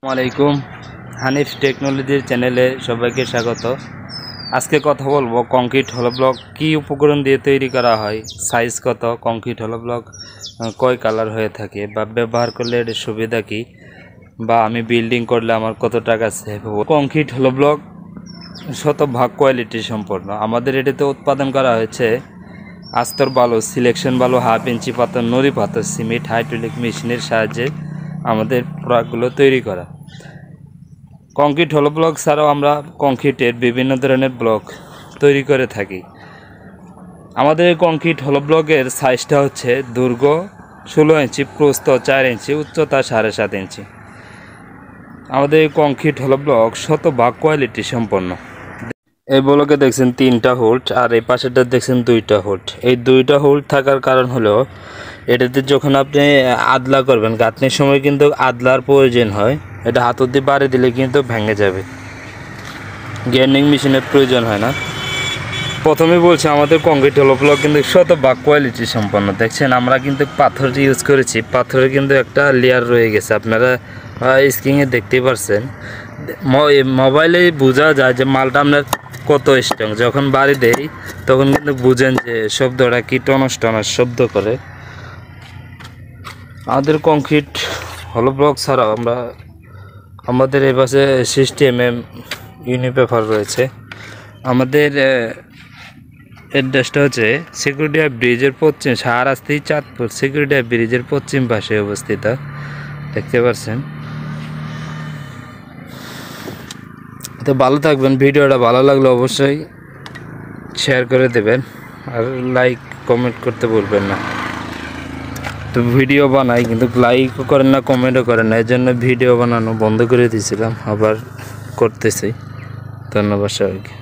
আসসালামাইকুম হানিফ টেকনোলজির চ্যানেলে সবাইকে স্বাগত। আজকে কথা বলবো কংক্রিট হলো ব্লক কি উপকরণ দিয়ে তৈরি করা হয়, সাইজ কত, কংক্রিট হলো ব্লক কয় কালার হয়ে থাকে বা ব্যবহার করলে এর সুবিধা কি, বা আমি বিল্ডিং করলে আমার কত টাকা সেভ হবে। কংক্রিট হলো ব্লক শতভাগ কোয়ালিটি সম্পন্ন। আমাদের এটাতে উৎপাদন করা হয়েছে আস্তর বালু, সিলেকশন বালু, হাফ ইঞ্চি পাথর, নুড়ি পাথর, সিমেন্ট, হাইড্রোলিক মেশিনের সাহায্যে আমাদের প্রোডাক্টগুলো তৈরি করা। কংক্রিট হলো ব্লক ছাড়াও আমরা কংক্রিটের বিভিন্ন ধরনের ব্লক তৈরি করে থাকি। আমাদের এই কংক্রিট হলো ব্লকের সাইজটা হচ্ছে দৈর্ঘ্য 16 ইঞ্চি, প্রস্থ 4 ইঞ্চি, উচ্চতা 7.5 ইঞ্চি। আমাদের এই কংক্রিট হলো ব্লক শতভাগ কোয়ালিটি সম্পন্ন। এই ব্লকে দেখছেন 3টা হোল্ড, আর এই পাশেটা দেখছেন 2টা হোল্ড। এই 2টা হোল্ড থাকার কারণ হলো এটাতে যখন আপনি আদলা করবেন, গাঁথনির সময় কিন্তু আদলার প্রয়োজন হয়। এটা হাত দিয়ে বাড়ি দিলে কিন্তু ভেঙে যাবে, গ্রাইন্ডিং মেশিনের প্রয়োজন হয় না। প্রথমে বলছি আমাদের কংক্রিট হলো ব্লক কিন্তু শতভাগ কোয়ালিটি সম্পন্ন। দেখছেন আমরা কিন্তু পাথর ইউজ করেছি, পাথরের কিন্তু একটা লেয়ার রয়ে গেছে, আপনারা স্ক্রিনে দেখতেই পারছেন। মোবাইলে বোঝা যায় যে মালটা আপনার কত স্ট্রং। যখন বাড়ি দেই তখন কিন্তু বুঝেন যে শব্দটা কি টনস টনস শব্দ করে। আমাদের কংক্রিট হলো ব্লক ছাড়াও আমাদের এই পাশে 60 mm ইউনিপেপার রয়েছে। আমাদের অ্যাড্রেসটা হচ্ছে সিকিউরিটি ব্রিজের পশ্চিম, শাহরাস্তি চাঁদপুর সিকিউরিটি ব্রিজের পশ্চিম পাশে অবস্থিত, দেখতে পাচ্ছেন। তো ভালো থাকবেন, ভিডিওটা ভালো লাগলে অবশ্যই শেয়ার করে দেবেন, আর লাইক কমেন্ট করতে ভুলবেন না। তো ভিডিও বানাই কিন্তু লাইকও করেন না, কমেন্টও করেন না, এর জন্য ভিডিও বানানো বন্ধ করে দিয়েছিলাম, আবার করতেছি। ধন্যবাদ সবাইকে।